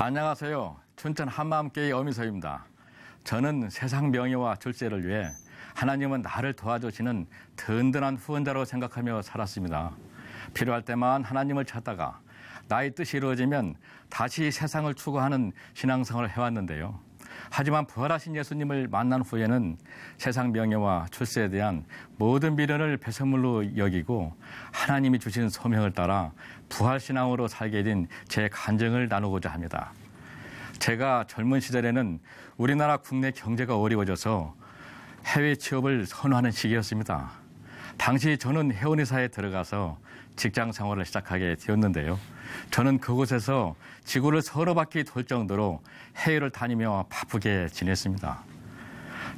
안녕하세요. 춘천 한마음교회 어미서입니다. 저는 세상 명예와 출세를 위해 하나님은 나를 도와주시는 든든한 후원자로 생각하며 살았습니다. 필요할 때만 하나님을 찾다가 나의 뜻이 이루어지면 다시 세상을 추구하는 신앙생활을 해왔는데요. 하지만 부활하신 예수님을 만난 후에는 세상 명예와 출세에 대한 모든 미련을 배설물로 여기고 하나님이 주신 소명을 따라 부활신앙으로 살게 된 제 간증을 나누고자 합니다. 제가 젊은 시절에는 우리나라 국내 경제가 어려워져서 해외 취업을 선호하는 시기였습니다. 당시 저는 해운회사에 들어가서 직장 생활을 시작하게 되었는데요. 저는 그곳에서 지구를 서너 바퀴 돌 정도로 해외를 다니며 바쁘게 지냈습니다.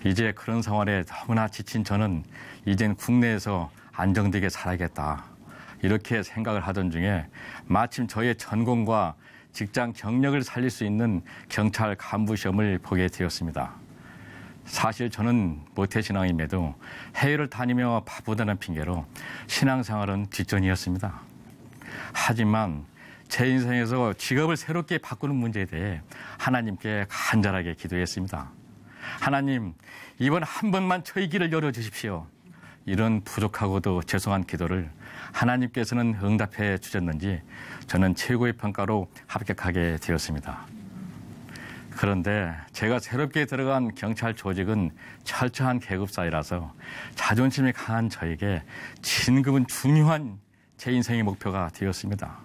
이제 그런 생활에 너무나 지친 저는 이젠 국내에서 안정되게 살아야겠다, 이렇게 생각을 하던 중에 마침 저의 전공과 직장 경력을 살릴 수 있는 경찰 간부 시험을 보게 되었습니다. 사실 저는 모태신앙임에도 해외를 다니며 바쁘다는 핑계로 신앙생활은 뒷전이었습니다. 하지만 제 인생에서 직업을 새롭게 바꾸는 문제에 대해 하나님께 간절하게 기도했습니다. 하나님, 이번 한 번만 저희 길을 열어주십시오. 이런 부족하고도 죄송한 기도를 하나님께서는 응답해 주셨는지 저는 최고의 평가로 합격하게 되었습니다. 그런데 제가 새롭게 들어간 경찰 조직은 철저한 계급 사회라서 자존심이 강한 저에게 진급은 중요한 제 인생의 목표가 되었습니다.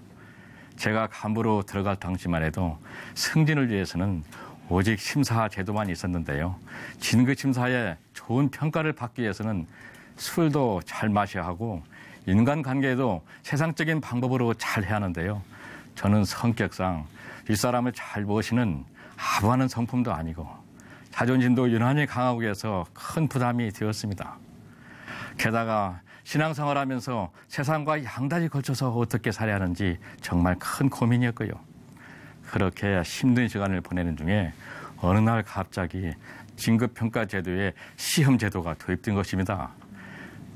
제가 간부로 들어갈 당시만 해도 승진을 위해서는 오직 심사 제도만 있었는데요. 진급 심사에 좋은 평가를 받기 위해서는 술도 잘 마셔야 하고 인간관계도 세상적인 방법으로 잘 해야 하는데요. 저는 성격상 윗사람을 잘 모시는 아부하는 성품도 아니고 자존심도 유난히 강하고 해서 큰 부담이 되었습니다. 게다가 신앙생활하면서 세상과 양다리 걸쳐서 어떻게 살아야 하는지 정말 큰 고민이었고요. 그렇게 힘든 시간을 보내는 중에 어느 날 갑자기 진급평가 제도에 시험 제도가 도입된 것입니다.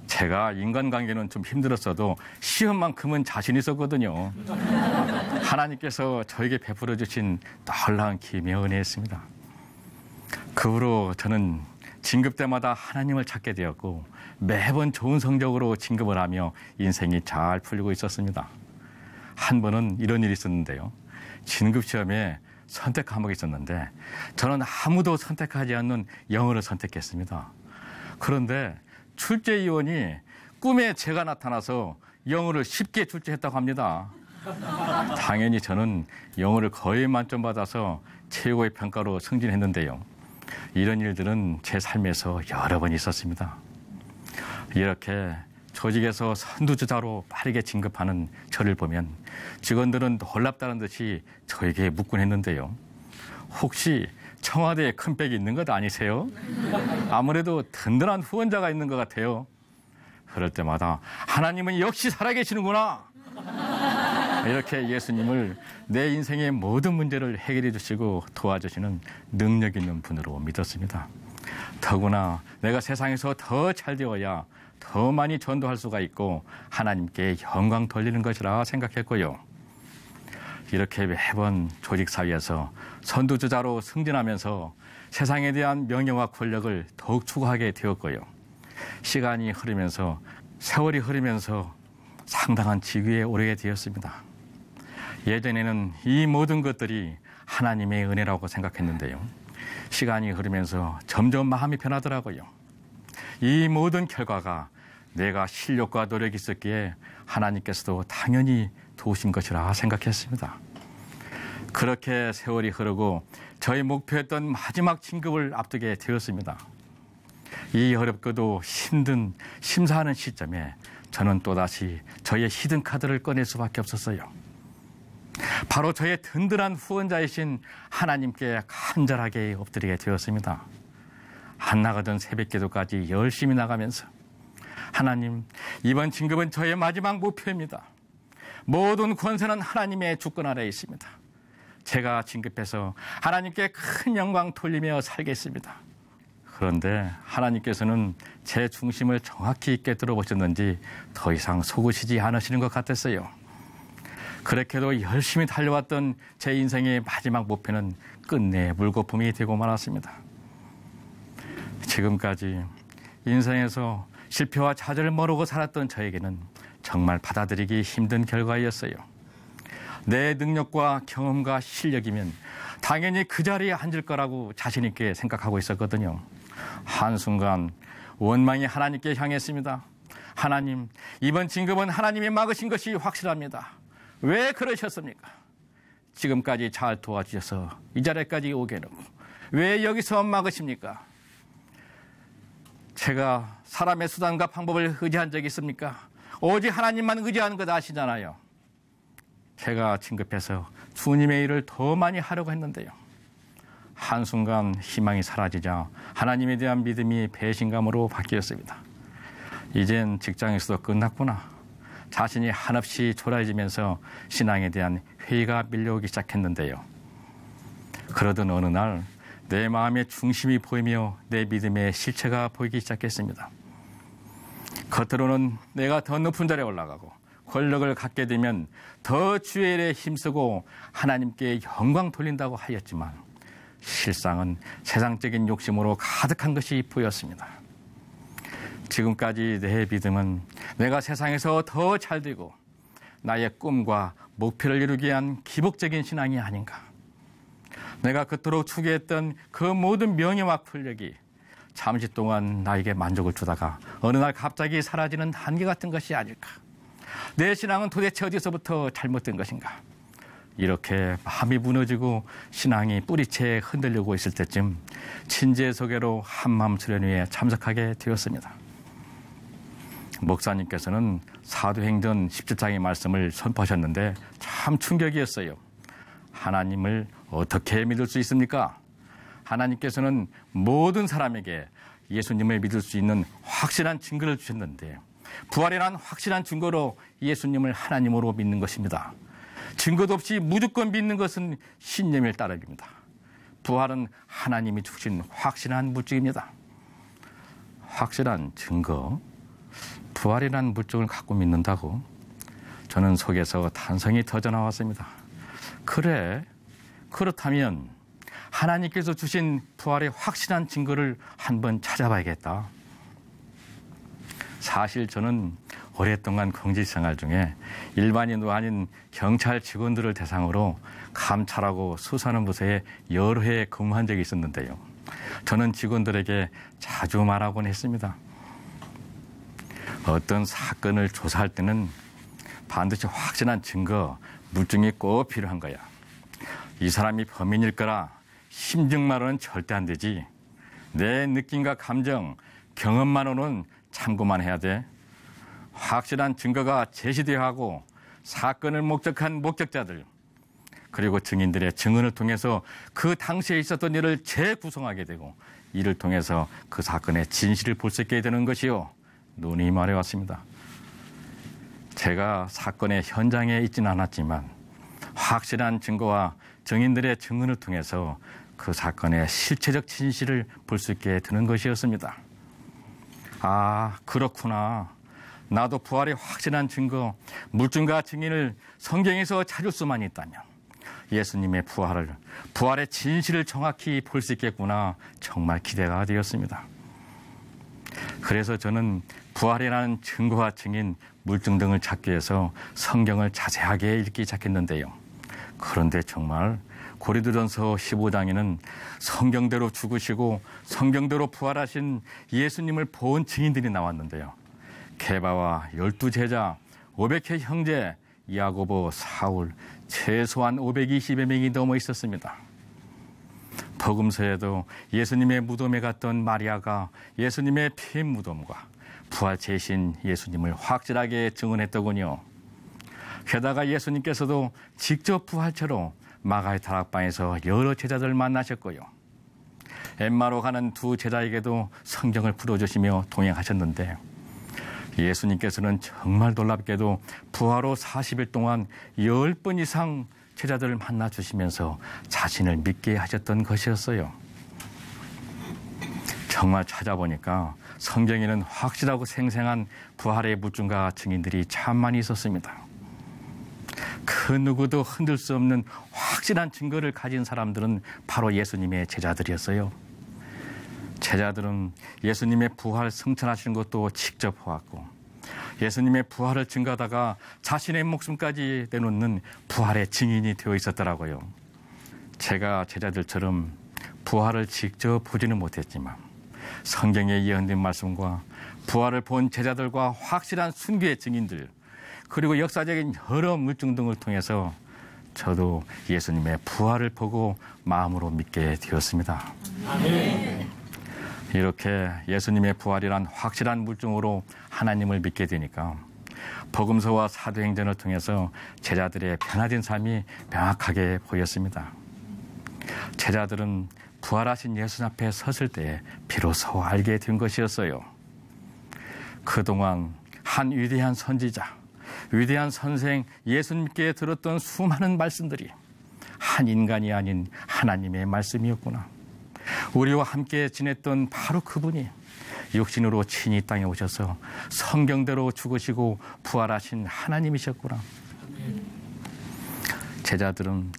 제가 인간관계는 좀 힘들었어도 시험만큼은 자신 있었거든요. 하나님께서 저에게 베풀어 주신 놀라운 기회와 은혜였습니다. 그 후로 저는 진급 때마다 하나님을 찾게 되었고 매번 좋은 성적으로 진급을 하며 인생이 잘 풀리고 있었습니다. 한 번은 이런 일이 있었는데요. 진급 시험에 선택 과목이 있었는데 저는 아무도 선택하지 않는 영어를 선택했습니다. 그런데 출제위원이 꿈에 제가 나타나서 영어를 쉽게 출제했다고 합니다. 당연히 저는 영어를 거의 만점 받아서 최고의 평가로 승진했는데요. 이런 일들은 제 삶에서 여러 번 있었습니다. 이렇게 조직에서 선두주자로 빠르게 진급하는 저를 보면 직원들은 놀랍다는 듯이 저에게 묻곤 했는데요. 혹시 청와대에 큰 백이 있는 것 아니세요? 아무래도 든든한 후원자가 있는 것 같아요. 그럴 때마다 하나님은 역시 살아계시는구나, 이렇게 예수님을 내 인생의 모든 문제를 해결해 주시고 도와주시는 능력 있는 분으로 믿었습니다. 더구나 내가 세상에서 더 잘 되어야 더 많이 전도할 수가 있고 하나님께 영광 돌리는 것이라 생각했고요. 이렇게 매번 조직사회에서 선두주자로 승진하면서 세상에 대한 명예와 권력을 더욱 추구하게 되었고요. 시간이 흐르면서, 세월이 흐르면서 상당한 직위에 오르게 되었습니다. 예전에는 이 모든 것들이 하나님의 은혜라고 생각했는데요. 시간이 흐르면서 점점 마음이 변하더라고요. 이 모든 결과가 내가 실력과 노력이 있었기에 하나님께서도 당연히 도우신 것이라 생각했습니다. 그렇게 세월이 흐르고 저희 목표했던 마지막 진급을 앞두게 되었습니다. 이 어렵고도 힘든 심사하는 시점에 저는 또다시 저의 히든카드를 꺼낼 수밖에 없었어요. 바로 저의 든든한 후원자이신 하나님께 간절하게 엎드리게 되었습니다. 안 나가던 새벽기도까지 열심히 나가면서 하나님, 이번 진급은 저의 마지막 목표입니다. 모든 권세는 하나님의 주권 아래에 있습니다. 제가 진급해서 하나님께 큰 영광 돌리며 살겠습니다. 그런데 하나님께서는 제 중심을 정확히 깨뜨려 보셨는지 더 이상 속으시지 않으시는 것 같았어요. 그렇게도 열심히 달려왔던 제 인생의 마지막 목표는 끝내 물거품이 되고 말았습니다. 지금까지 인생에서 실패와 좌절을 모르고 살았던 저에게는 정말 받아들이기 힘든 결과였어요. 내 능력과 경험과 실력이면 당연히 그 자리에 앉을 거라고 자신 있게 생각하고 있었거든요. 한순간 원망이 하나님께 향했습니다. 하나님, 이번 진급은 하나님이 막으신 것이 확실합니다. 왜 그러셨습니까? 지금까지 잘 도와주셔서 이 자리까지 오게 해놓고 왜 여기서 막으십니까? 제가 사람의 수단과 방법을 의지한 적이 있습니까? 오직 하나님만 의지하는 것 아시잖아요. 제가 진급해서 주님의 일을 더 많이 하려고 했는데요. 한순간 희망이 사라지자 하나님에 대한 믿음이 배신감으로 바뀌었습니다. 이젠 직장에서도 끝났구나. 자신이 한없이 초라해지면서 신앙에 대한 회의가 밀려오기 시작했는데요. 그러던 어느 날 내 마음의 중심이 보이며 내 믿음의 실체가 보이기 시작했습니다. 겉으로는 내가 더 높은 자리에 올라가고 권력을 갖게 되면 더 주의 일에 힘쓰고 하나님께 영광 돌린다고 하였지만 실상은 세상적인 욕심으로 가득한 것이 보였습니다. 지금까지 내 믿음은 내가 세상에서 더 잘되고 나의 꿈과 목표를 이루기 위한 기복적인 신앙이 아닌가. 내가 그토록 추구했던 그 모든 명예와 권력이 잠시 동안 나에게 만족을 주다가 어느 날 갑자기 사라지는 한계 같은 것이 아닐까. 내 신앙은 도대체 어디서부터 잘못된 것인가. 이렇게 마음이 무너지고 신앙이 뿌리채 흔들리고 있을 때쯤 친지의 소개로 한마음 수련회에 참석하게 되었습니다. 목사님께서는 사도행전 17장의 말씀을 선포하셨는데 참 충격이었어요. 하나님을 어떻게 믿을 수 있습니까? 하나님께서는 모든 사람에게 예수님을 믿을 수 있는 확실한 증거를 주셨는데 부활이란 확실한 증거로 예수님을 하나님으로 믿는 것입니다. 증거도 없이 무조건 믿는 것은 신념을 따르기입니다. 부활은 하나님이 주신 확실한 물증입니다. 확실한 증거, 부활이라는 물증을 갖고 믿는다고? 저는 속에서 탄성이 터져 나왔습니다. 그래, 그렇다면 하나님께서 주신 부활의 확실한 증거를 한번 찾아봐야겠다. 사실 저는 오랫동안 공직 생활 중에 일반인도 아닌 경찰 직원들을 대상으로 감찰하고 수사하는 부서에 여러 해 근무한 적이 있었는데요. 저는 직원들에게 자주 말하곤 했습니다. 어떤 사건을 조사할 때는 반드시 확실한 증거, 물증이 꼭 필요한 거야. 이 사람이 범인일 거라 심증만으로는 절대 안 되지. 내 느낌과 감정, 경험만으로는 참고만 해야 돼. 확실한 증거가 제시되어야 하고 사건을 목격한 목격자들 그리고 증인들의 증언을 통해서 그 당시에 있었던 일을 재구성하게 되고 이를 통해서 그 사건의 진실을 볼 수 있게 되는 것이요. 논의 말해왔습니다. 제가 사건의 현장에 있지는 않았지만 확실한 증거와 증인들의 증언을 통해서 그 사건의 실체적 진실을 볼 수 있게 되는 것이었습니다. 아, 그렇구나. 나도 부활의 확실한 증거, 물증과 증인을 성경에서 찾을 수만 있다면 예수님의 부활의 진실을 정확히 볼 수 있겠구나. 정말 기대가 되었습니다. 그래서 저는 부활이라는 증거와 증인, 물증 등을 찾기 위해서 성경을 자세하게 읽기 시작했는데요. 그런데 정말 고린도전서 15장에는 성경대로 죽으시고 성경대로 부활하신 예수님을 본 증인들이 나왔는데요. 게바와 12제자, 500회 형제, 야고보, 사울, 최소한 520여 명이 넘어 있었습니다. 복음서에도 예수님의 무덤에 갔던 마리아가 예수님의 피 무덤과 부활체이신 예수님을 확실하게 증언했더군요. 게다가 예수님께서도 직접 부활체로 마가의 다락방에서 여러 제자들을 만나셨고요. 엠마로 가는 두 제자에게도 성경을 풀어주시며 동행하셨는데 예수님께서는 정말 놀랍게도 부활 후 40일 동안 10번 이상 제자들을 만나주시면서 자신을 믿게 하셨던 것이었어요. 정말 찾아보니까 성경에는 확실하고 생생한 부활의 물증과 증인들이 참 많이 있었습니다. 그 누구도 흔들 수 없는 확실한 증거를 가진 사람들은 바로 예수님의 제자들이었어요. 제자들은 예수님의 부활 승천하신 것도 직접 보았고 예수님의 부활을 증거하다가 자신의 목숨까지 내놓는 부활의 증인이 되어 있었더라고요. 제가 제자들처럼 부활을 직접 보지는 못했지만 성경에 예언된 말씀과 부활을 본 제자들과 확실한 순교의 증인들 그리고 역사적인 여러 물증 등을 통해서 저도 예수님의 부활을 보고 마음으로 믿게 되었습니다. 아멘. 이렇게 예수님의 부활이란 확실한 물증으로 하나님을 믿게 되니까 복음서와 사도행전을 통해서 제자들의 변화된 삶이 명확하게 보였습니다. 제자들은 부활하신 예수 앞에 섰을 때 비로소 알게 된 것이었어요. 그동안 한 위대한 선지자, 위대한 선생 예수님께 들었던 수많은 말씀들이 한 인간이 아닌 하나님의 말씀이었구나. 우리와 함께 지냈던 바로 그분이 육신으로 친히 땅에 오셔서 성경대로 죽으시고 부활하신 하나님이셨구나. 제자들은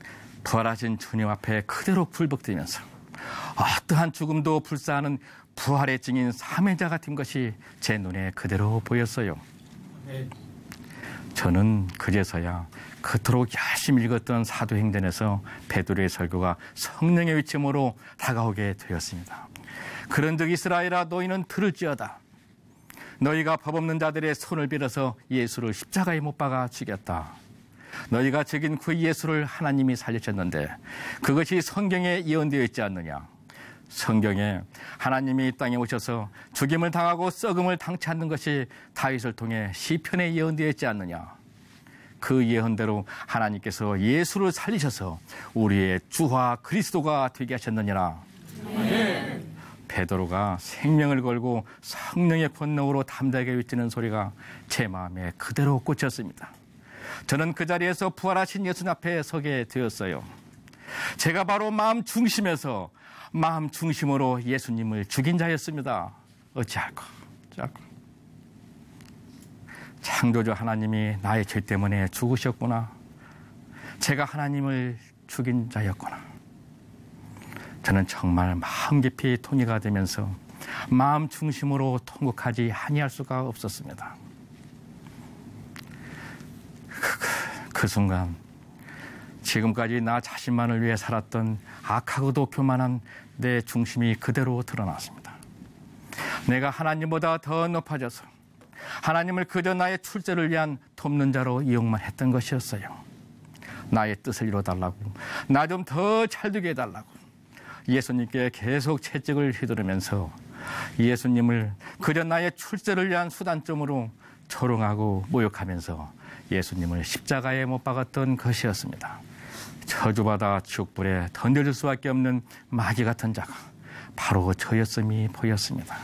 부활하신 주님 앞에 그대로 굴복되면서 어떠한 죽음도 불사하는 부활의 증인 사명자가 된 것이 제 눈에 그대로 보였어요. 저는 그제서야 그토록 열심히 읽었던 사도행전에서 베드로의 설교가 성령의 위침으로 다가오게 되었습니다. 그런즉 이스라엘아 너희는 들을지어다. 너희가 법 없는 자들의 손을 빌어서 예수를 십자가에 못 박아 죽였다. 너희가 죽인 그 예수를 하나님이 살리셨는데 그것이 성경에 예언되어 있지 않느냐. 성경에 하나님이 이 땅에 오셔서 죽임을 당하고 썩음을 당치 않는 것이 다윗을 통해 시편에 예언되어 있지 않느냐. 그 예언대로 하나님께서 예수를 살리셔서 우리의 주와 그리스도가 되게 하셨느니라. 아멘. 베드로가 생명을 걸고 성령의 권능으로 담대하게 외치는 소리가 제 마음에 그대로 꽂혔습니다. 저는 그 자리에서 부활하신 예수 앞에 서게 되었어요. 제가 바로 마음 중심으로 예수님을 죽인 자였습니다. 어찌할까? 창조주 하나님이 나의 죄 때문에 죽으셨구나. 제가 하나님을 죽인 자였구나. 저는 정말 마음 깊이 통해가 되면서 마음 중심으로 통곡하지 아니할 수가 없었습니다. 그 순간 지금까지 나 자신만을 위해 살았던 악하고도 교만한 내 중심이 그대로 드러났습니다. 내가 하나님보다 더 높아져서 하나님을 그저 나의 출세를 위한 돕는 자로 이용만 했던 것이었어요. 나의 뜻을 이뤄달라고, 나 좀 더 잘되게 해달라고 예수님께 계속 채찍을 휘두르면서 예수님을 그저 나의 출세를 위한 수단점으로 조롱하고 모욕하면서 예수님을 십자가에 못 박았던 것이었습니다. 저주받아 지옥불에 던져질 수밖에 없는 마귀 같은 자가 바로 저였음이 보였습니다.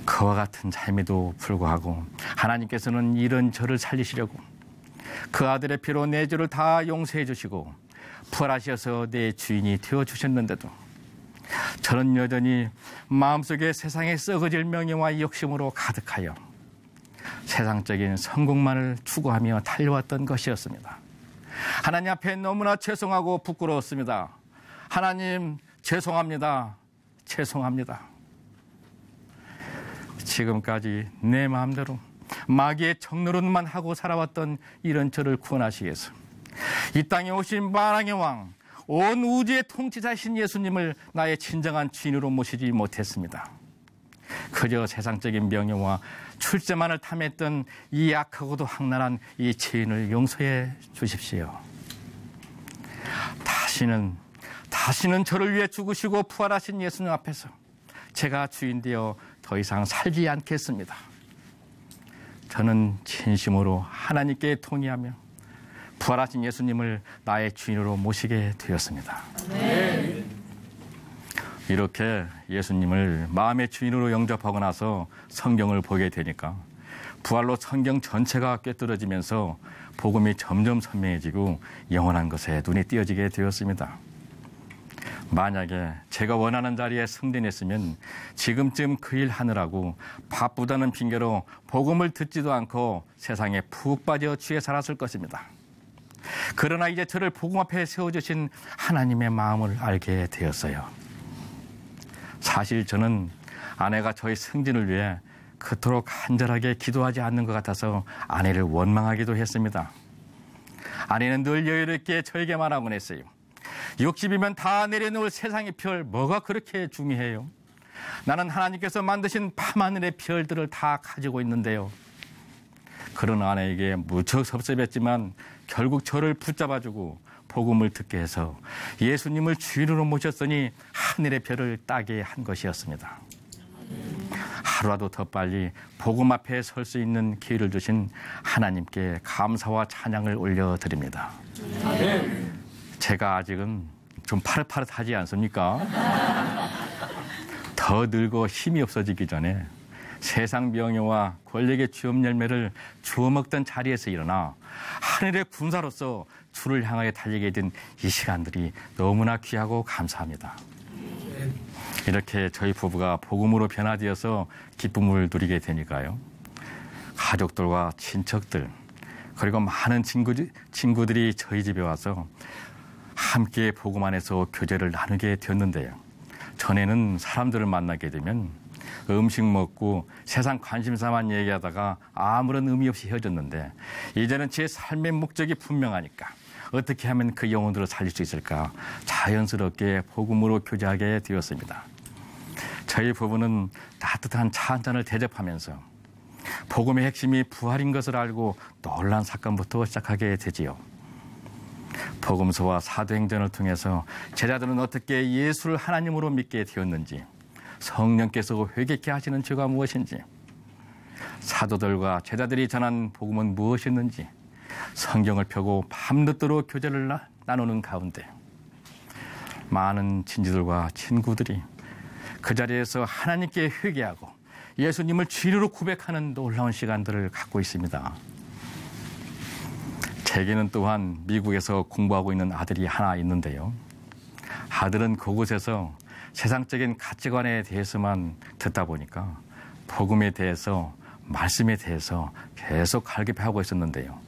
그와 같은 삶에도 불구하고 하나님께서는 이런 저를 살리시려고 그 아들의 피로 내 죄를 다 용서해 주시고 부활하셔서 내 주인이 되어주셨는데도 저는 여전히 마음속에 세상에 썩어질 명예와 욕심으로 가득하여 세상적인 성공만을 추구하며 달려왔던 것이었습니다. 하나님 앞에 너무나 죄송하고 부끄러웠습니다. 하나님 죄송합니다. 지금까지 내 마음대로 마귀의 정노릇만 하고 살아왔던 이런 저를 구원하시기 위해서 이 땅에 오신 만왕의 왕, 온 우주의 통치자신 예수님을 나의 진정한 주인으로 모시지 못했습니다. 그저 세상적인 명예와 출세만을 탐했던 이 악하고도 악랄한 이 죄인을 용서해 주십시오. 다시는 저를 위해 죽으시고 부활하신 예수님 앞에서 제가 주인 되어 더 이상 살지 않겠습니다. 저는 진심으로 하나님께 통의하며 부활하신 예수님을 나의 주인으로 모시게 되었습니다. 네. 이렇게 예수님을 마음의 주인으로 영접하고 나서 성경을 보게 되니까 부활로 성경 전체가 꿰뚫어지면서 복음이 점점 선명해지고 영원한 것에 눈이 띄어지게 되었습니다. 만약에 제가 원하는 자리에 승진했으면 지금쯤 그 일 하느라고 바쁘다는 핑계로 복음을 듣지도 않고 세상에 푹 빠져 취해 살았을 것입니다. 그러나 이제 저를 복음 앞에 세워주신 하나님의 마음을 알게 되었어요. 사실 저는 아내가 저의 승진을 위해 그토록 간절하게 기도하지 않는 것 같아서 아내를 원망하기도 했습니다. 아내는 늘 여유롭게 저에게 말하곤 했어요. 60이면 다 내려놓을 세상의 별 뭐가 그렇게 중요해요? 나는 하나님께서 만드신 밤하늘의 별들을 다 가지고 있는데요. 그런 아내에게 무척 섭섭했지만 결국 저를 붙잡아주고 복음을 듣게 해서 예수님을 주인으로 모셨으니 하늘의 별을 따게 한 것이었습니다. 하루라도 더 빨리 복음 앞에 설 수 있는 기회를 주신 하나님께 감사와 찬양을 올려드립니다. 제가 아직은 좀 파릇파릇하지 않습니까? 더 늙어 힘이 없어지기 전에 세상 명예와 권력의 주업 열매를 주워 먹던 자리에서 일어나 하늘의 군사로서 주를 향하여 달리게 된 이 시간들이 너무나 귀하고 감사합니다. 이렇게 저희 부부가 복음으로 변화되어서 기쁨을 누리게 되니까요. 가족들과 친척들 그리고 많은 친구들이 저희 집에 와서 함께 복음 안에서 교제를 나누게 되었는데요. 전에는 사람들을 만나게 되면 음식 먹고 세상 관심사만 얘기하다가 아무런 의미 없이 헤어졌는데 이제는 제 삶의 목적이 분명하니까 어떻게 하면 그 영혼들을 살릴 수 있을까 자연스럽게 복음으로 교제하게 되었습니다. 저희 부부는 따뜻한 차 한 잔을 대접하면서 복음의 핵심이 부활인 것을 알고 놀란 사건부터 시작하게 되지요. 복음서와 사도행전을 통해서 제자들은 어떻게 예수를 하나님으로 믿게 되었는지, 성령께서 회개케 하시는 죄가 무엇인지, 사도들과 제자들이 전한 복음은 무엇이었는지 성경을 펴고 밤늦도록 교제를 나누는 가운데 많은 친지들과 친구들이 그 자리에서 하나님께 회개하고 예수님을 주인으로 고백하는 놀라운 시간들을 갖고 있습니다. 제게는 또한 미국에서 공부하고 있는 아들이 하나 있는데요. 아들은 그곳에서 세상적인 가치관에 대해서만 듣다 보니까 복음에 대해서, 말씀에 대해서 계속 갈급해하고 있었는데요.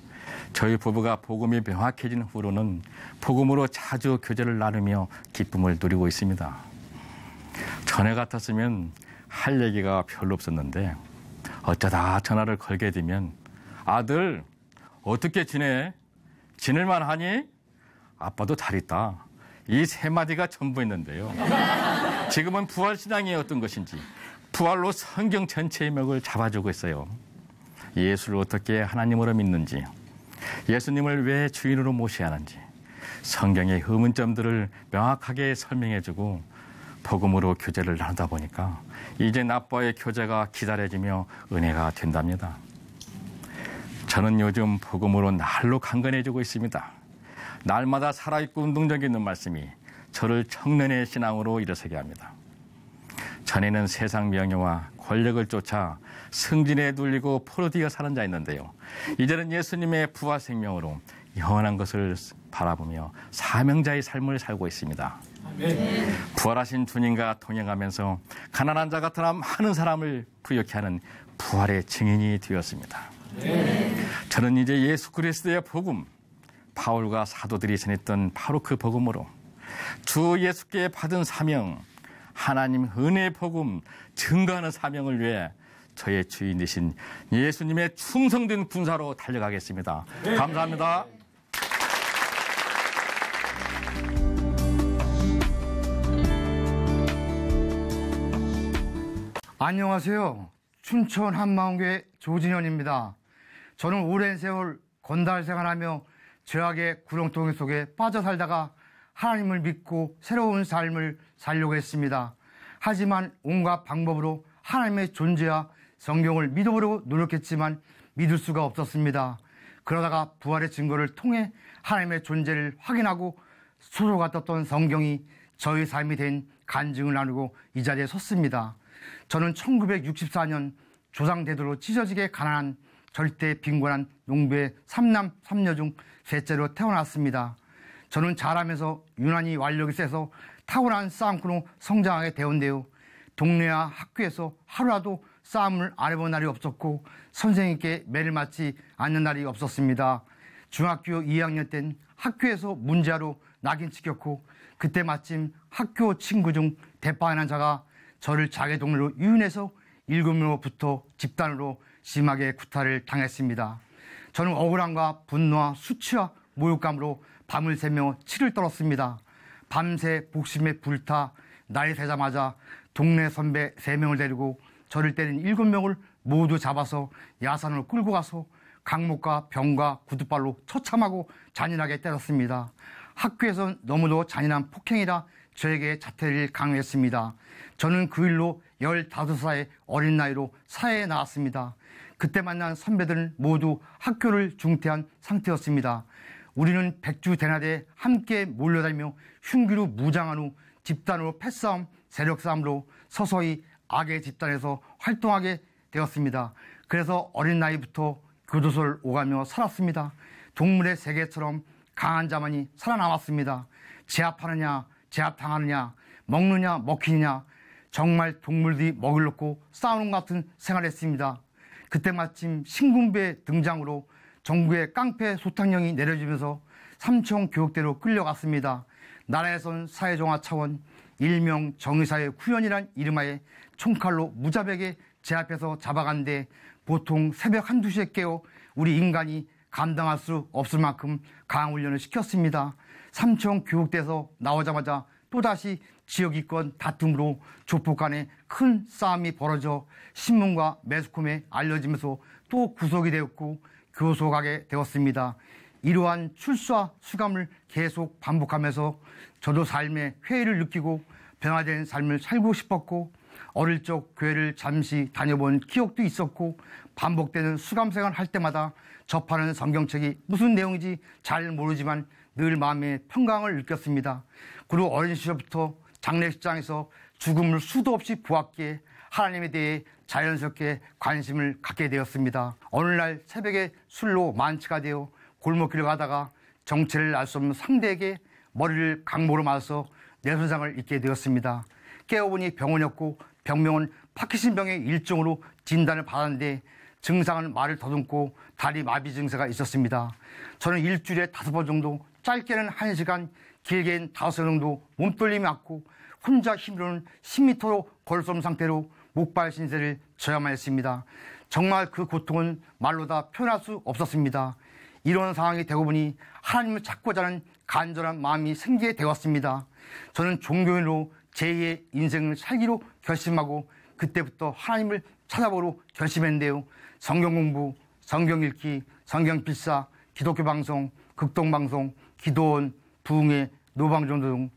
저희 부부가 복음이 명확해진 후로는 복음으로 자주 교제를 나누며 기쁨을 누리고 있습니다. 전에 같았으면 할 얘기가 별로 없었는데 어쩌다 전화를 걸게 되면 아들 어떻게 지내? 지낼만 하니? 아빠도 잘 있다. 이 세 마디가 전부였는데요. 지금은 부활신앙이 어떤 것인지 부활로 성경 전체의 맥을 잡아주고 있어요. 예수를 어떻게 하나님으로 믿는지, 예수님을 왜 주인으로 모셔야 하는지 성경의 의문점들을 명확하게 설명해주고 복음으로 교제를 나누다 보니까 이제 나와의 교제가 기다려지며 은혜가 된답니다. 저는 요즘 복음으로 날로 강건해지고 있습니다. 날마다 살아있고 운동적인 말씀이 저를 청년의 신앙으로 일어서게 합니다. 전에는 세상 명예와 권력을 쫓아 승진에 눌리고 포로되어 사는 자였는데요. 이제는 예수님의 부활 생명으로 영원한 것을 바라보며 사명자의 삶을 살고 있습니다. 부활하신 주님과 동행하면서 가난한 자 같으나 많은 사람을 부유케 하는 부활의 증인이 되었습니다. 저는 이제 예수 그리스도의 복음, 바울과 사도들이 전했던 바로 그 복음으로 주 예수께 받은 사명, 하나님 은혜의 복음 증거하는 사명을 위해 저의 주인 되신 예수님의 충성된 군사로 달려가겠습니다. 감사합니다. 안녕하세요. 춘천 한마음교회 조진현입니다. 저는 오랜 세월 건달 생활하며 죄악의 구렁텅이 속에 빠져 살다가 하나님을 믿고 새로운 삶을 살려고 했습니다. 하지만 온갖 방법으로 하나님의 존재와 성경을 믿어보려고 노력했지만 믿을 수가 없었습니다. 그러다가 부활의 증거를 통해 하나님의 존재를 확인하고 소조가 떴던 성경이 저의 삶이 된 간증을 나누고 이 자리에 섰습니다. 저는 1964년 조상대대로 찢어지게 가난한 절대 빈곤한 농부의 3남 3녀 중 셋째로 태어났습니다. 저는 자라면서 유난히 완력이 세서 탁월한 싸움꾼으로 성장하게 되었는데요. 동네와 학교에서 하루라도 싸움을 안 해본 날이 없었고 선생님께 매를 맞지 않는 날이 없었습니다. 중학교 2학년 땐 학교에서 문제아로 낙인 찍혔고 그때 마침 학교 친구 중 대파한 자가 저를 자기 동료로 유인해서 7명으로부터 집단으로 심하게 구타를 당했습니다. 저는 억울함과 분노와 수치와 모욕감으로 밤을 새며 치를 떨었습니다. 밤새 복심에 불타 날이 새자마자 동네 선배 3명을 데리고 저를 때린 7명을 모두 잡아서 야산으로 끌고 가서 강목과 병과 구두발로 처참하고 잔인하게 때렸습니다. 학교에선 너무도 잔인한 폭행이라 저에게 자퇴를 강요했습니다. 저는 그 일로 15살의 어린 나이로 사회에 나왔습니다. 그때 만난 선배들은 모두 학교를 중퇴한 상태였습니다. 우리는 백주대낮에 함께 몰려다니며 흉기로 무장한 후 집단으로 패싸움, 세력싸움으로 서서히 악의 집단에서 활동하게 되었습니다. 그래서 어린 나이부터 교도소를 오가며 살았습니다. 동물의 세계처럼 강한 자만이 살아남았습니다. 제압하느냐, 제압당하느냐, 먹느냐, 먹히느냐, 정말 동물들이 먹을 놓고 싸우는 것 같은 생활을 했습니다. 그때 마침 신군부의 등장으로 전국의 깡패 소탕령이 내려지면서 삼청 교육대로 끌려갔습니다. 나라에선 사회정화 차원 일명 정의사회 구현이란 이름하에 총칼로 무자백에 제압해서 잡아간데 보통 새벽 1~2시에 깨어 우리 인간이 감당할 수 없을 만큼 강한 훈련을 시켰습니다. 삼청 교육대에서 나오자마자 또다시 지역이권 다툼으로 조폭 간에 큰 싸움이 벌어져 신문과 매스컴에 알려지면서 또 구속이 되었고 교소 가게 되었습니다. 이러한 출소와 수감을 계속 반복하면서 저도 삶의 회의를 느끼고 변화된 삶을 살고 싶었고 어릴 적 교회를 잠시 다녀본 기억도 있었고 반복되는 수감생활을 할 때마다 접하는 성경책이 무슨 내용인지 잘 모르지만 늘 마음에 평강을 느꼈습니다. 그리고 어린 시절부터 장례식장에서 죽음을 수도 없이 보았기에 하나님에 대해 자연스럽게 관심을 갖게 되었습니다. 어느 날 새벽에 술로 만취가 되어 골목길을 가다가 정체를 알 수 없는 상대에게 머리를 강목으로 맞아서 뇌손상을 입게 되었습니다. 깨어보니 병원이었고 병명은 파킨슨병의 일종으로 진단을 받았는데 증상은 말을 더듬고 다리 마비 증세가 있었습니다. 저는 일주일에 5번 정도, 짧게는 1시간, 길게는 5시간 정도 몸떨림이 왔고 혼자 힘으로는 10m로 걸을 수 없는 상태로 목발 신세를 져야만 했습니다. 정말 그 고통은 말로 다 표현할 수 없었습니다. 이런 상황이 되고 보니 하나님을 찾고자 하는 간절한 마음이 생기게 되었습니다. 저는 종교인으로 제2의 인생을 살기로 결심하고 그때부터 하나님을 찾아보기로 결심했는데요. 성경 공부, 성경 읽기, 성경 필사, 기독교 방송, 극동 방송, 기도원, 부흥회, 노방전도 등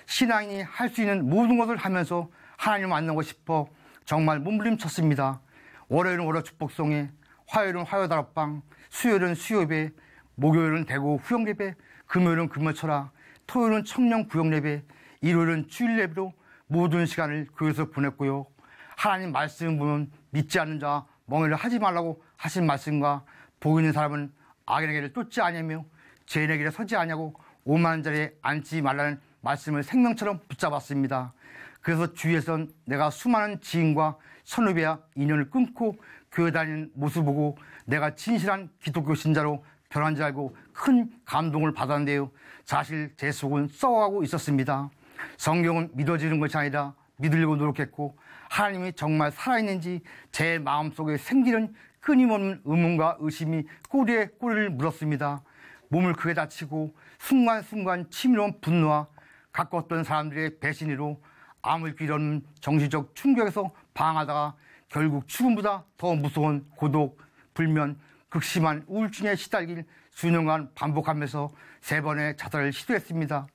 신앙인이 할 수 있는 모든 것을 하면서 하나님을 만나고 싶어 정말 몸부림쳤습니다. 월요일은 월요 축복송회, 화요일은 화요 다락방, 수요일은 수요예배, 목요일은 대구 후영예배, 금요일은 금요철학, 토요일은 청년 구역예배, 일요일은 주일예배로 모든 시간을 교회에서 보냈고요. 하나님 말씀 보면 믿지 않는 자 멍에를 하지 말라고 하신 말씀과 보이는 사람은 악인에게를 쫓지 아니하며 죄인에게를 서지 아니하고 오만한 자리에 앉지 말라는 말씀을 생명처럼 붙잡았습니다. 그래서 주위에선 내가 수많은 지인과 선후배와 인연을 끊고 교회 다니는 모습을 보고 내가 진실한 기독교 신자로 변한 줄 알고 큰 감동을 받았는데요. 사실 제 속은 썩어가고 있었습니다. 성경은 믿어지는 것이 아니라 믿으려고 노력했고 하나님이 정말 살아있는지 제 마음속에 생기는 끊임없는 의문과 의심이 꼬리에 꼬리를 물었습니다. 몸을 크게 다치고 순간순간 치밀어온 분노와 가까웠던 사람들의 배신으로 아무 길 없는 정신적 충격에서 방황하다가 결국 죽음보다 더 무서운 고독, 불면, 극심한 우울증에 시달릴 수년간 반복하면서 3번의 자살을 시도했습니다.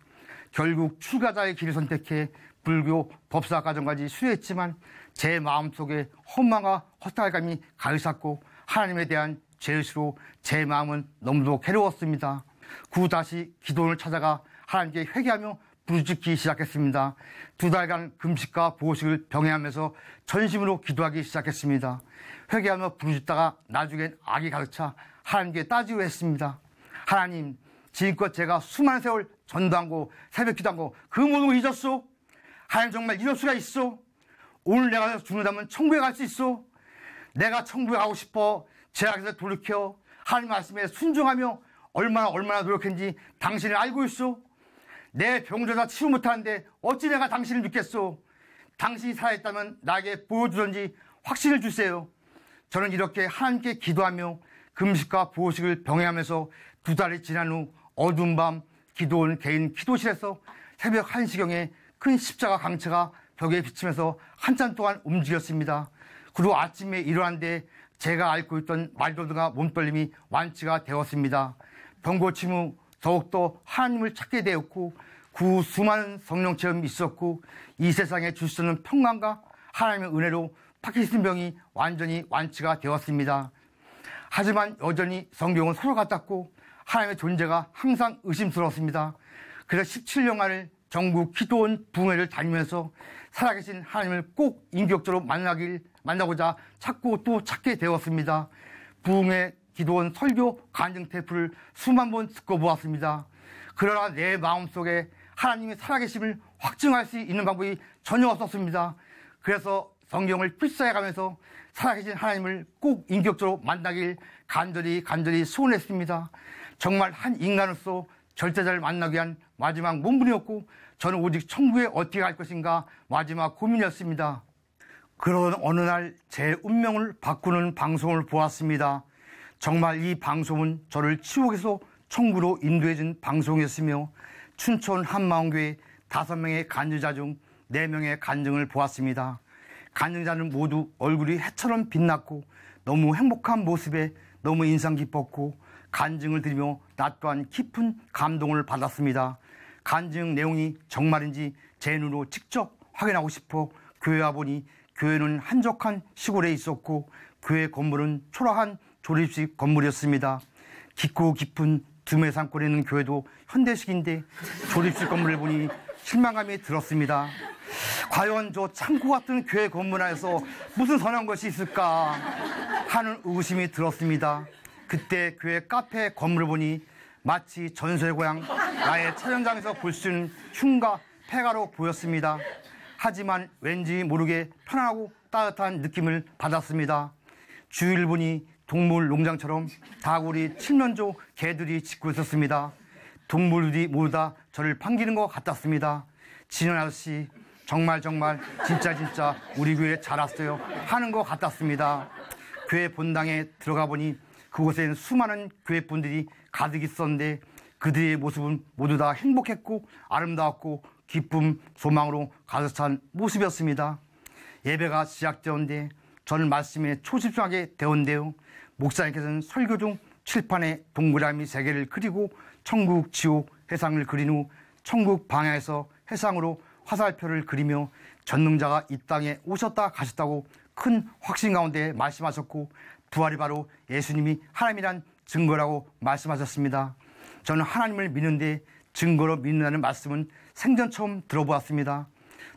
결국 출가자의 길을 선택해 불교 법사 과정까지 수료했지만 제 마음속에 허망과 허탈감이 가득 찼고 하나님에 대한 죄의식으로 제 마음은 너무도 괴로웠습니다. 그 후 다시 기도원을 찾아가 하나님께 회개하며 부르짖기 시작했습니다. 2달간 금식과 보호식을 병행하면서 전심으로 기도하기 시작했습니다. 회개하며 부르짖다가 나중엔 악이 가득 차 하나님께 따지기로 했습니다. 하나님, 지금껏 제가 수많은 세월 전도하고 새벽 기도하고 그 모든 걸 잊었소? 하나님 정말 이럴 수가 있어? 오늘 내가 죽는다면 천국에 갈 수 있어? 내가 천국에 가고 싶어 제약에서 돌이켜 하나님 말씀에 순종하며 얼마나 노력했는지 당신이 알고 있어? 내 병조차 치료 못하는데 어찌 내가 당신을 믿겠소? 당신이 살아있다면 나에게 보여주든지 확신을 주세요. 저는 이렇게 하나님께 기도하며 금식과 보호식을 병행하면서 2달이 지난 후 어두운 밤 기도원 개인 기도실에서 새벽 1시경에 큰 십자가 강체가 벽에 비치면서 한참 동안 움직였습니다. 그리고 아침에 일어났는데 제가 앓고 있던 말도드가 몸떨림이 완치가 되었습니다. 병 고침 후 더욱더 하나님을 찾게 되었고 그 후 수많은 성령 체험이 있었고 이 세상에 줄 수 있는 평강과 하나님의 은혜로 파킨슨 병이 완전히 완치가 되었습니다. 하지만 여전히 성경은 서로 같았고 하나님의 존재가 항상 의심스러웠습니다. 그래서 17년간을 전국 기도원 부흥회를 다니면서 살아계신 하나님을 꼭 인격적으로 만나고자 찾고 또 찾게 되었습니다. 부흥회 기도원 설교 간증 테이프를 수만 번 듣고 보았습니다. 그러나 내 마음속에 하나님의 살아계심을 확증할 수 있는 방법이 전혀 없었습니다. 그래서 성경을 필사해가면서 살아계신 하나님을 꼭 인격적으로 만나길 간절히 소원했습니다. 정말 한 인간으로서 절대자를 만나기 위한 마지막 몸부림이었고 저는 오직 천국에 어떻게 갈 것인가 마지막 고민이었습니다. 그런 어느 날 제 운명을 바꾸는 방송을 보았습니다. 정말 이 방송은 저를 지옥에서 천국으로 인도해준 방송이었으며 춘천 한마음교회 5명의 간증자 중 4명의 간증을 보았습니다. 간증자는 모두 얼굴이 해처럼 빛났고 너무 행복한 모습에 너무 인상 깊었고 간증을 들으며 나 또한 깊은 감동을 받았습니다. 간증 내용이 정말인지 제 눈으로 직접 확인하고 싶어 교회 와보니 교회는 한적한 시골에 있었고 교회 건물은 초라한 조립식 건물이었습니다. 깊고 깊은 두메산골에 있는 교회도 현대식인데 조립식 건물을 보니 실망감이 들었습니다. 과연 저 창고 같은 교회 건물 안에서 무슨 선한 것이 있을까 하는 의구심이 들었습니다. 그때 교회 카페 건물을 보니 마치 전설의 고향 나의 촬영장에서 볼 수 있는 흉가 폐가로 보였습니다. 하지만 왠지 모르게 편안하고 따뜻한 느낌을 받았습니다. 주위를 보니 동물 농장처럼 다구리 칠면조 개들이 짖고 있었습니다. 동물들이 모두 다 저를 반기는 것 같았습니다. 진현 아저씨 정말 진짜 우리 교회에 잘 왔어요 하는 것 같았습니다. 교회 본당에 들어가 보니 그곳엔 수많은 교회 분들이 가득 있었는데 그들의 모습은 모두 다 행복했고 아름다웠고 기쁨, 소망으로 가득 찬 모습이었습니다. 예배가 시작되었는데 저는 말씀에 초집중하게 되었는데요. 목사님께서는 설교 중 칠판에 동그라미 3개를 그리고 천국, 지옥, 해상을 그린 후 천국 방향에서 해상으로 화살표를 그리며 전능자가 이 땅에 오셨다 가셨다고 큰 확신 가운데 말씀하셨고 부활이 바로 예수님이 하나님이란 증거라고 말씀하셨습니다. 저는 하나님을 믿는데 증거로 믿는다는 말씀은 생전 처음 들어보았습니다.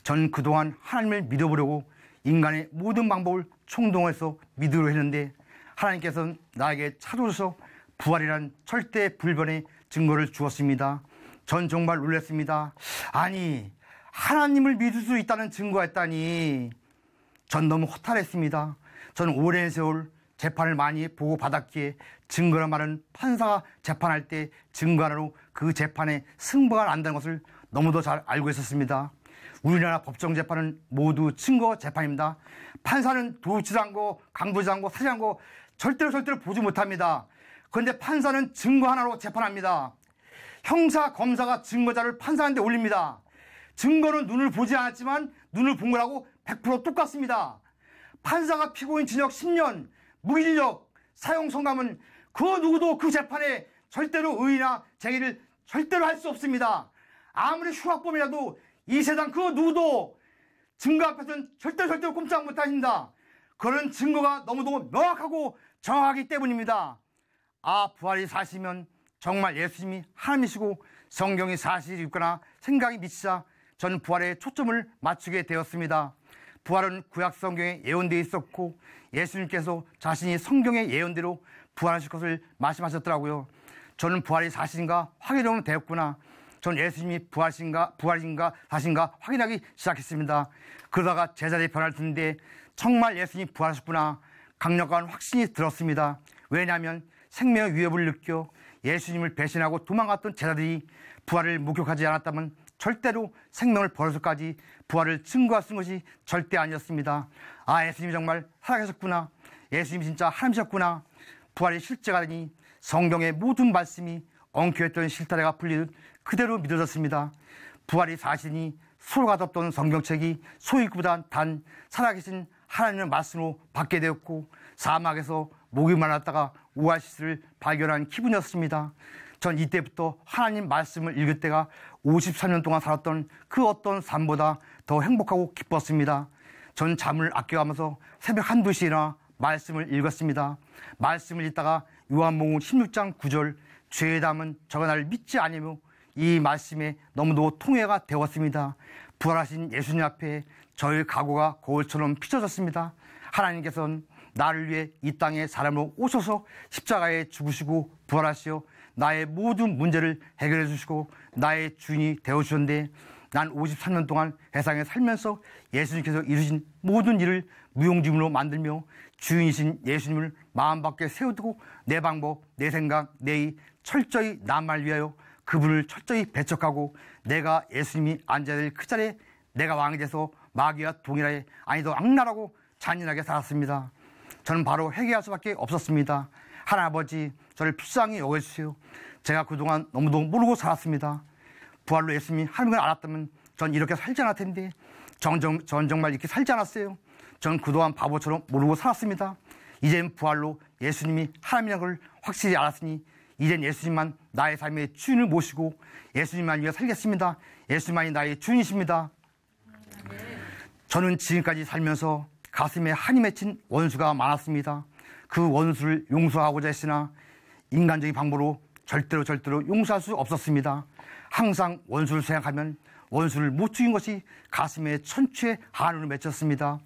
저는 그동안 하나님을 믿어보려고 인간의 모든 방법을 총동원해서 믿으려 했는데 하나님께서는 나에게 찾아오셔서 부활이란 절대 불변의 증거를 주었습니다. 전 정말 놀랐습니다. 아니 하나님을 믿을 수 있다는 증거가 있다니 전 너무 허탈했습니다. 저는 오랜 세월 재판을 많이 보고 받았기에 증거란 말은 판사가 재판할 때 증거 하나로 그 재판에 승부가 난다는 것을 너무도 잘 알고 있었습니다. 우리나라 법정재판은 모두 증거 재판입니다. 판사는 도우치도 않고 강도지도 않고 사지 않고 절대로 보지 못합니다. 그런데 판사는 증거 하나로 재판합니다. 형사, 검사가 증거자를 판사한테 올립니다. 증거는 눈을 보지 않았지만 눈을 본 거라고 100% 똑같습니다. 판사가 피고인 징역 10년, 무기징역, 사형 선감은 그 누구도 그 재판에 절대로 의의나 제기를 절대로 할 수 없습니다. 아무리 흉악범이라도 이 세상 그 누구도 증거 앞에서는 절대로 꼼짝 못하십니다. 그런 증거가 너무도 명확하고 정확하기 때문입니다. 아, 부활이 사실이면 정말 예수님이 하나님이시고 성경이 사실이거나 생각이 미치자 저는 부활에 초점을 맞추게 되었습니다. 부활은 구약 성경에 예언되어 있었고 예수님께서 자신이 성경의 예언대로 부활하실 것을 말씀하셨더라고요. 저는 부활이 사실인가 확인하면 되었구나. 전 예수님이 부활인가 사실인가 확인하기 시작했습니다. 그러다가 제자들이 변화를 듣는데 정말 예수님이 부활하셨구나. 강력한 확신이 들었습니다. 왜냐하면 생명의 위협을 느껴 예수님을 배신하고 도망갔던 제자들이 부활을 목격하지 않았다면 절대로 생명을 버려서까지 부활을 증거할 수 있는 것이 절대 아니었습니다. 아, 예수님이 정말 살아계셨구나. 예수님이 진짜 하나님이셨구나. 부활이 실제가 되니 성경의 모든 말씀이 엉켜있던 실타래가 풀리듯 그대로 믿어졌습니다. 부활이 사실이니 서로가 덮던 성경책이 소위보다 단 살아계신 하나님의 말씀으로 받게 되었고 사막에서 목이 말랐다가 오아시스를 발견한 기분이었습니다. 전 이때부터 하나님 말씀을 읽을 때가 53년 동안 살았던 그 어떤 삶보다 더 행복하고 기뻤습니다. 전 잠을 아껴가면서 새벽 1~2시나 말씀을 읽었습니다. 말씀을 읽다가 요한복음 16장 9절 죄의 담은 저가 나를 믿지 아니며 이 말씀에 너무도 통해가 되었습니다. 부활하신 예수님 앞에 저의 각오가 거울처럼 펼쳐졌습니다. 하나님께서는 나를 위해 이 땅에 사람으로 오셔서 십자가에 죽으시고 부활하시어 나의 모든 문제를 해결해 주시고 나의 주인이 되어주셨는데 난 53년 동안 세상에 살면서 예수님께서 이루신 모든 일을 무용지물로 만들며 주인이신 예수님을 마음 밖에 세워두고 내 방법, 내 생각, 내 의 철저히 나만을 위하여 그분을 철저히 배척하고 내가 예수님이 앉아야 될 그 자리에 내가 왕이 돼서 마귀와 동일하게 아니도 악랄하고 잔인하게 살았습니다. 저는 바로 회개할 수밖에 없었습니다. 하나님 아버지, 저를 불쌍히 여겨주세요. 제가 그동안 너무도 모르고 살았습니다. 부활로 예수님이 하나님을 알았다면 전 이렇게 살지 않을 텐데 전 정말 이렇게 살지 않았어요. 전 그동안 바보처럼 모르고 살았습니다. 이젠 부활로 예수님이 하나님이라는 걸 확실히 알았으니 이젠 예수님만 나의 삶의 주인을 모시고 예수님만 위해 살겠습니다. 예수님만이 나의 주인이십니다. 저는 지금까지 살면서 가슴에 한이 맺힌 원수가 많았습니다. 그 원수를 용서하고자 했으나 인간적인 방법으로 절대로 용서할 수 없었습니다. 항상 원수를 생각하면 원수를 못 죽인 것이 가슴에 천추의 한으로 맺혔습니다.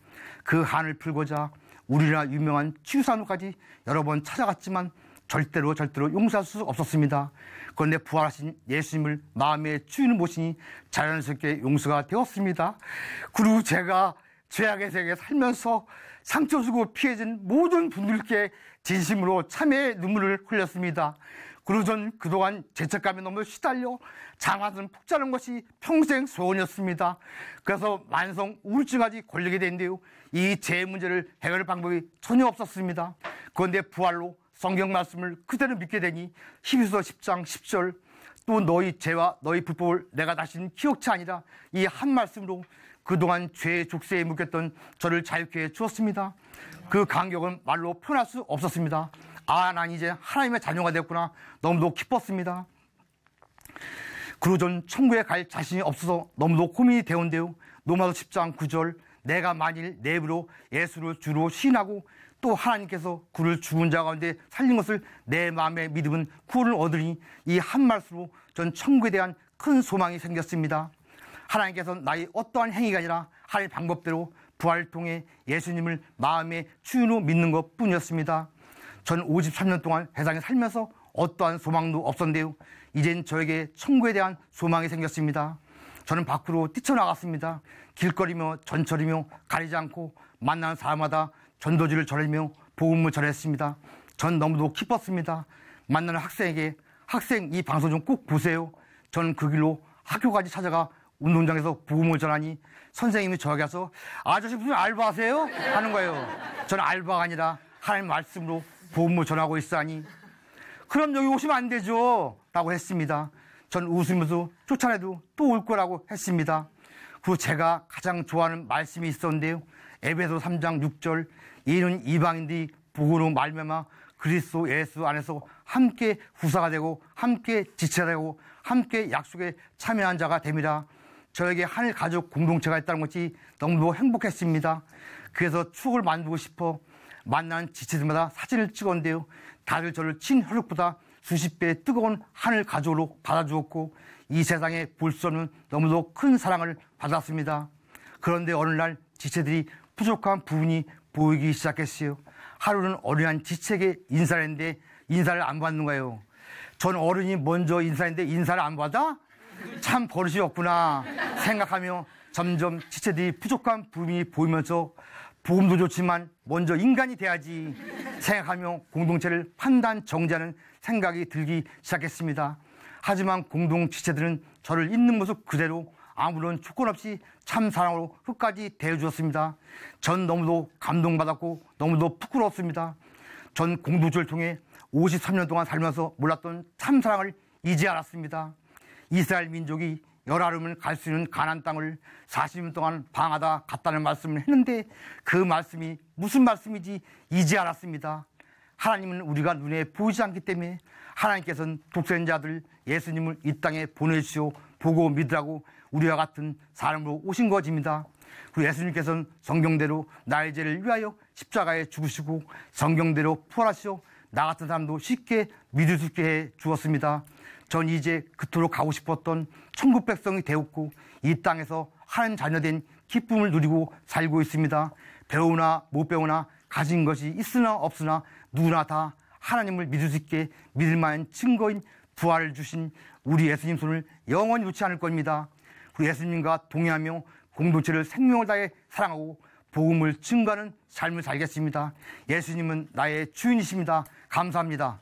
그 한을 풀고자 우리나라 유명한 치유산으로까지 여러 번 찾아갔지만 절대로 용서할 수 없었습니다. 그런데 부활하신 예수님을 마음의 주인을 모시니 자연스럽게 용서가 되었습니다. 그리고 제가 죄악의 세계에 살면서 상처 주고 피해진 모든 분들께 진심으로 참회의 눈물을 흘렸습니다. 그리고 전 그동안 죄책감에 너무 시달려 장화는 푹 자는 것이 평생 소원이었습니다. 그래서 만성 우울증까지 걸리게 된데요. 이 죄 문제를 해결할 방법이 전혀 없었습니다. 그런데 부활로 성경 말씀을 그대로 믿게 되니 히브리서 10장 10절 또 너희 죄와 너희 불법을 내가 다시는 기억치 아니라 이 한 말씀으로 그동안 죄의 족쇄에 묶였던 저를 자유케 해 주었습니다. 그 감격은 말로 표현할 수 없었습니다. 아, 난 이제 하나님의 자녀가 되었구나. 너무도 기뻤습니다. 그리고 전 천국에 갈 자신이 없어서 너무도 고민이 되었는데요. 로마서 10장 9절 내가 만일 내 입으로 예수를 주로 시인하고 또 하나님께서 그를 죽은 자 가운데 살린 것을 내 마음에 믿으면 구원을 얻으니 이 한 말씀으로 전 천국에 대한 큰 소망이 생겼습니다. 하나님께서는 나의 어떠한 행위가 아니라 하나님의 방법대로 부활을 통해 예수님을 마음의 주인으로 믿는 것 뿐이었습니다. 저는 53년 동안 세상에 살면서 어떠한 소망도 없었는데요. 이젠 저에게 천국에 대한 소망이 생겼습니다. 저는 밖으로 뛰쳐나갔습니다. 길거리며 전철이며 가리지 않고 만나는 사람마다 전도지를 전하며 복음을 전했습니다. 전 너무도 기뻤습니다. 만나는 학생에게 학생 이 방송 좀 꼭 보세요. 저는 그 길로 학교까지 찾아가 운동장에서 복음을 전하니 선생님이 저에게 와서 아저씨 무슨 알바하세요? 하는 거예요. 저는 알바가 아니라 하나님 말씀으로 복음을 전하고 있으니 그럼 여기 오시면 안 되죠? 라고 했습니다. 전 웃으면서 쫓아내도 또 올 거라고 했습니다. 그리고 제가 가장 좋아하는 말씀이 있었는데요. 에베소 3장 6절 이는 이방인들이 복음으로 말미암아 그리스도 예수 안에서 함께 후사가 되고 함께 지체가 되고 함께 약속에 참여한 자가 됩니다. 저에게 하늘 가족 공동체가 있다는 것이 너무도 행복했습니다. 그래서 추억을 만들고 싶어 만난 지체들마다 사진을 찍었는데요. 다들 저를 친혈육보다 수십 배 뜨거운 하늘 가족으로 받아주었고 이 세상에 볼 수 없는 너무도 큰 사랑을 받았습니다. 그런데 어느 날 지체들이 부족한 부분이 보이기 시작했어요. 하루는 어린한 지체에게 인사를 했는데 인사를 안 받는 거예요. 전 어른이 먼저 인사했는데 인사를 안 받아? 참 버릇이 없구나 생각하며 점점 지체들이 부족한 부분이 보이면서 보험도 좋지만 먼저 인간이 돼야지 생각하며 공동체를 판단 정지하는 생각이 들기 시작했습니다. 하지만 공동 지체들은 저를 있는 모습 그대로 아무런 조건 없이 참 사랑으로 끝까지 대해주었습니다. 전 너무도 감동받았고 너무도 부끄러웠습니다. 전 공동체를 통해 53년 동안 살면서 몰랐던 참 사랑을 이제 알았습니다. 이스라엘 민족이 열아름을 갈 수 있는 가나안 땅을 40년 동안 방하다 갔다는 말씀을 했는데 그 말씀이 무슨 말씀인지 이제 알았습니다. 하나님은 우리가 눈에 보이지 않기 때문에 하나님께서는 독생자들 예수님을 이 땅에 보내주시오 보고 믿으라고 우리와 같은 사람으로 오신 것입니다. 그리고 예수님께서는 성경대로 나의 죄를 위하여 십자가에 죽으시고 성경대로 부활하시오 나 같은 사람도 쉽게 믿을 수 있게 해 주었습니다. 전 이제 그토록 가고 싶었던 천국 백성이 되었고 이 땅에서 하나님 자녀된 기쁨을 누리고 살고 있습니다. 배우나 못 배우나 가진 것이 있으나 없으나 누구나 다 하나님을 믿을 수 있게 믿을 만한 증거인 부활을 주신 우리 예수님 손을 영원히 놓지 않을 겁니다. 그리고 예수님과 동행하며 공동체를 생명을 다해 사랑하고 복음을 증거하는 삶을 살겠습니다. 예수님은 나의 주인이십니다. 감사합니다.